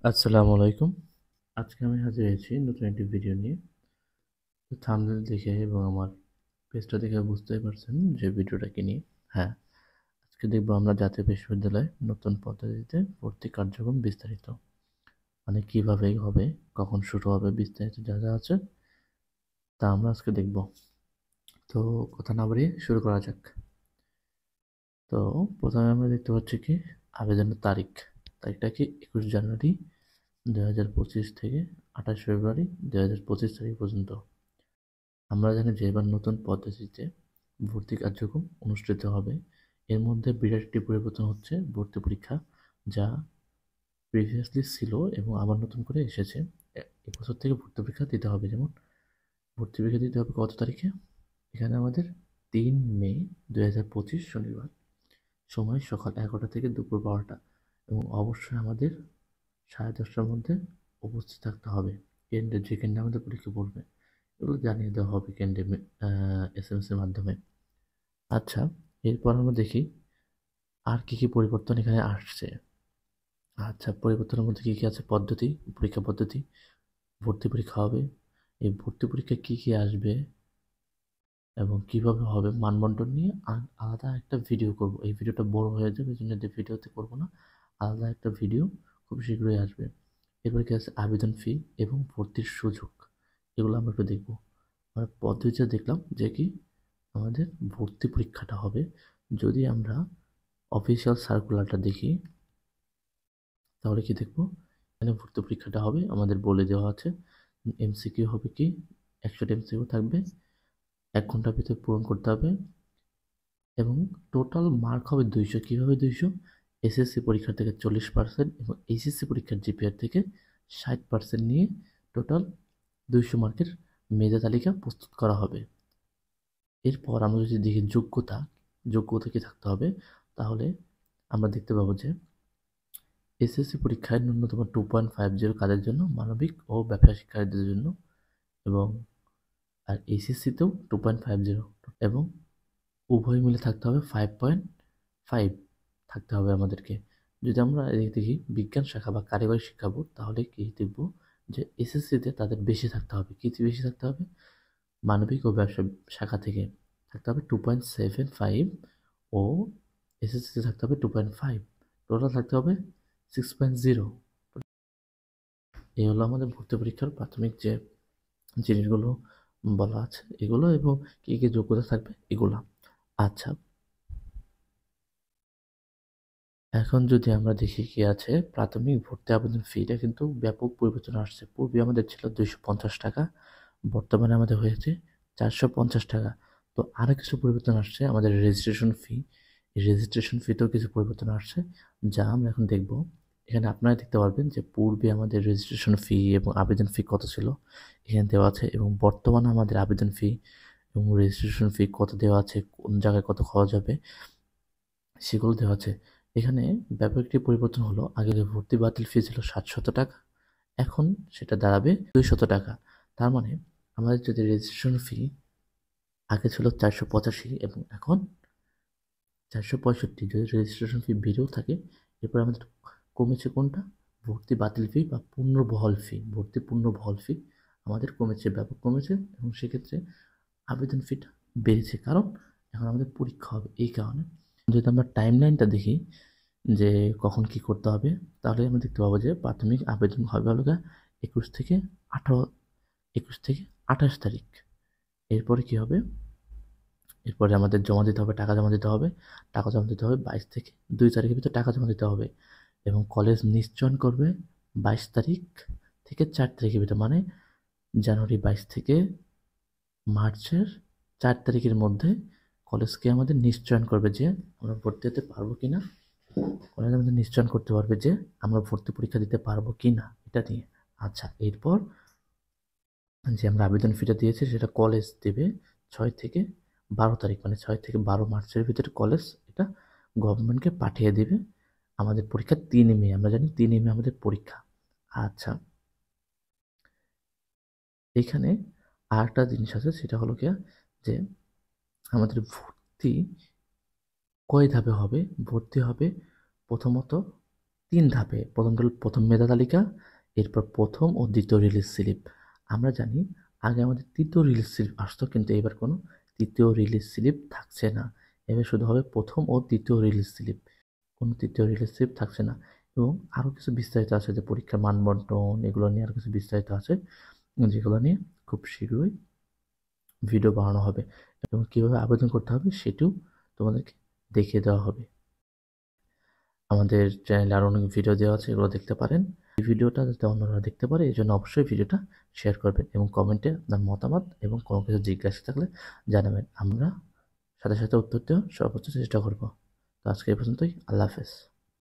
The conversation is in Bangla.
আসসালামু আলাইকুম। আজকে আমি হাজির হয়েছি নতুন একটি ভিডিও নিয়ে। তো থাম্বনেল দেখে এবং আমার পেজটা দেখে বুঝতেই পারছেন যে ভিডিওটা কি নিয়ে। হ্যাঁ, আজকে দেখবো আমরা জাতীয় বিশ্ববিদ্যালয়ে নতুন পদ্ধতিতে ভর্তি কার্যক্রম বিস্তারিত। মানে কিভাবে হবে, কখন শুরু হবে, বিস্তারিত যা যা আছে তা আমরা আজকে দেখব। তো কথা না বাড়িয়ে শুরু করা যাক। তো প্রথমে আমরা দেখতে পাচ্ছি কি আবেদনের তারিখটা কি 21 জানুয়ারি 2025 থেকে 28 ফেব্রুয়ারি 2025 তারিখ পর্যন্ত। আমরা জানি যে এবার নতুন পদ্ধতিতে ভর্তি কার্যক্রম অনুষ্ঠিত হবে। এর মধ্যে বিরাট একটি পরিবর্তন হচ্ছে ভর্তি পরীক্ষা, যা প্রিভিয়াসলি ছিল এবং আবার নতুন করে এসেছে। এবছর থেকে ভর্তি পরীক্ষা দিতে হবে। যেমন ভর্তি পরীক্ষা দিতে হবে কত তারিখে? এখানে আমাদের 3 মে 2025 শনিবার, সময় সকাল 11টা থেকে দুপুর 12টা, এবং অবশ্যই আমাদের 10:30টার মধ্যে উপস্থিত থাকতে হবে কেন্দ্রে, যে কেন্দ্রে আমাদের পরীক্ষা পড়বে। এগুলো জানিয়ে দেওয়া হবে কেন্দ্রে SMS এর মাধ্যমে। আচ্ছা, এরপর আমরা দেখি আর কি কি পরিবর্তন এখানে আসছে। আচ্ছা, পরিবর্তনের মধ্যে কি কি আছে? পরীক্ষা পদ্ধতি, ভর্তি পরীক্ষা হবে। এই ভর্তি পরীক্ষায় কি কি আসবে এবং কিভাবে হবে, মানবন্টন নিয়ে আলাদা একটা ভিডিও করব। এই ভিডিওটা বড় হয়ে যাবে, এই জন্য ভিডিওতে করবো না, আলাদা একটা ভিডিও খুব শীঘ্রই আসবে। এরপর কি আছে? আবেদন ফি এবং ভর্তির সুযোগ, এগুলো আমরা একটু দেখবো। আমরা পদ্ধতিটা দেখলাম যে কি আমাদের ভর্তি পরীক্ষাটা হবে। যদি আমরা অফিসিয়াল সার্কুলারটা দেখি তাহলে কি দেখবো? এখানে ভর্তি পরীক্ষাটা হবে আমাদের বলে দেওয়া আছে। MCQ হবে কি 100টা MCQ থাকবে, 1 ঘন্টার ভিতরে পূরণ করতে হবে, এবং টোটাল মার্ক হবে 200। কীভাবে 200? SSC পরীক্ষার থেকে 40% এবং HSC পরীক্ষার GPA থেকে 60% নিয়ে টোটাল 200 মার্কের মেধা তালিকা প্রস্তুত করা হবে। এরপর আমরা যদি দেখি যোগ্যতা কি থাকতে হবে, তাহলে আমরা দেখতে পাবো যে SSC পরীক্ষায় ন্যূনতম 2.50 কাদের জন্য? মানবিক ও ব্যবসা শিক্ষার্থীদের জন্য। এবং আর HSC-তেও 2.50, এবং উভয় মিলে থাকতে হবে 5.5 থাকতে হবে আমাদেরকে। যদি আমরা এদিক দেখি বিজ্ঞান শাখা বা কারিগরি শিক্ষা বোর্ড, তাহলে কি দেখব যে SSC-তে তাদের বেশি থাকতে হবে। কি বেশি থাকতে হবে? মানবিক ও ব্যবসা শাখা থেকে থাকতে হবে 2.75, ও SSC-তে থাকতে হবে 2.5, টোটাল থাকতে হবে 6.0। এই হলো আমাদের ভর্তি পরীক্ষার প্রাথমিক যে জিনিসগুলো বলা আছে এগুলো, এবং কি কি যোগ্যতা থাকবে এগুলো। আচ্ছা, এখন যদি আমরা দেখি কি আছে, প্রাথমিক ভর্তি আবেদন ফিটা কিন্তু ব্যাপক পরিবর্তন আসছে। পূর্বে আমাদের ছিল 250 টাকা, বর্তমানে আমাদের হয়েছে 450 টাকা। তো আরও কিছু পরিবর্তন আসছে আমাদের রেজিস্ট্রেশন ফি। এই রেজিস্ট্রেশন ফিতেও কিছু পরিবর্তন আসছে, যা আমরা এখন দেখব। এখানে আপনারা দেখতে পারবেন যে পূর্বে আমাদের রেজিস্ট্রেশন ফি এবং আবেদন ফি কত ছিল এখানে দেওয়া আছে, এবং বর্তমানে আমাদের আবেদন ফি এবং রেজিস্ট্রেশন ফি কত দেওয়া আছে, কোন জায়গায় কত খরচ হবে সেগুলো দেওয়া আছে। এখানে ব্যাপক একটি পরিবর্তন হলো, আগে যে ভর্তি বাতিল ফি ছিল 700 টাকা, এখন সেটা দাঁড়াবে 200 টাকা। তার মানে আমাদের যদি রেজিস্ট্রেশন ফি আগে ছিল 485 এবং এখন 465, যদি রেজিস্ট্রেশন ফি বেড়েও থাকে, এরপর আমাদের কমেছে কোনটা? ভর্তি বাতিল ফি বা পুনর্বহাল ফি। ভর্তি পুনর্বহাল ফি আমাদের কমেছে, ব্যাপক কমেছে, এবং সেক্ষেত্রে আবেদন ফিটা বেড়েছে, কারণ এখন আমাদের পরীক্ষা হবে এই কারণে। যদি আমরা টাইম লাইনটা দেখি যে কখন কি করতে হবে, তাহলে আমরা দেখতে পাবো যে প্রাথমিক আবেদন হবে হলো 21 থেকে 18, 21 থেকে 28 তারিখ। এরপরে কি হবে? এরপরে আমাদের জমা দিতে হবে, টাকা জমা দিতে হবে। টাকা জমা দিতে হবে 22 থেকে 2 তারিখের ভিতরে টাকা জমা দিতে হবে, এবং কলেজ নিশ্চয়ন করবে 22 তারিখ থেকে 4 তারিখের ভিতরে, মানে জানুয়ারি 22 থেকে মার্চের 4 তারিখের মধ্যে কলেজকে আমাদের নিশ্চয়ন করবে যে আমরা ভর্তি হতে পারবো কিনা। কলেজ আমাদের নিশ্চয়ন করতে পারবে যে আমরা ভর্তি পরীক্ষা দিতে পারবো কিনা, এটা নিয়ে। আচ্ছা, এরপর যে আমরা আবেদন ফিটা দিয়েছি সেটা কলেজ দেবে 6 থেকে 12 তারিখ, মানে 6 থেকে 12 মার্চের ভিতরে কলেজ এটা গভর্নমেন্টকে পাঠিয়ে দেবে। আমাদের পরীক্ষা 3 মে, আমরা জানি 3 মে আমাদের পরীক্ষা। আচ্ছা, এখানে আর একটা জিনিস আছে, সেটা হলো কি যে আমাদের ভর্তি কয় ধাপে হবে? ভর্তি হবে প্রথমত 3 ধাপে। প্রথমটা হলো প্রথম মেধা তালিকা, এরপর প্রথম ও দ্বিতীয় রিলিজ স্লিপ। আমরা জানি আগে আমাদের তৃতীয় রিলিজ স্লিপ আসতো, কিন্তু এবার কোনো তৃতীয় রিলিজ স্লিপ থাকছে না। এবার শুধু হবে প্রথম ও দ্বিতীয় রিলিজ স্লিপ, কোনো তৃতীয় রিলিজ স্লিপ থাকছে না। এবং আরও কিছু বিস্তারিত আছে, যে পরীক্ষার মান বন্টন, এগুলো নিয়ে আরও কিছু বিস্তারিত আছে, যেগুলো নিয়ে খুব শীঘ্রই ভিডিও বানানো হবে এবং কীভাবে আবেদন করতে হবে সেটিও তোমাদেরকে দেখিয়ে দেওয়া হবে। আমাদের চ্যানেলে আরও অনেক ভিডিও দেওয়া আছে, এগুলো দেখতে পারেন। এই ভিডিওটা যাতে অন্যরা দেখতে পারে এই জন্য অবশ্যই ভিডিওটা শেয়ার করবেন এবং কমেন্টে আপনার মতামত এবং কোনো কিছু জিজ্ঞাসা থাকলে জানাবেন। আমরা সাথে সাথে উত্তর দেওয়ার সর্বোচ্চ চেষ্টা করব। তো আজকে এই পর্যন্তই। আল্লাহ হাফেজ।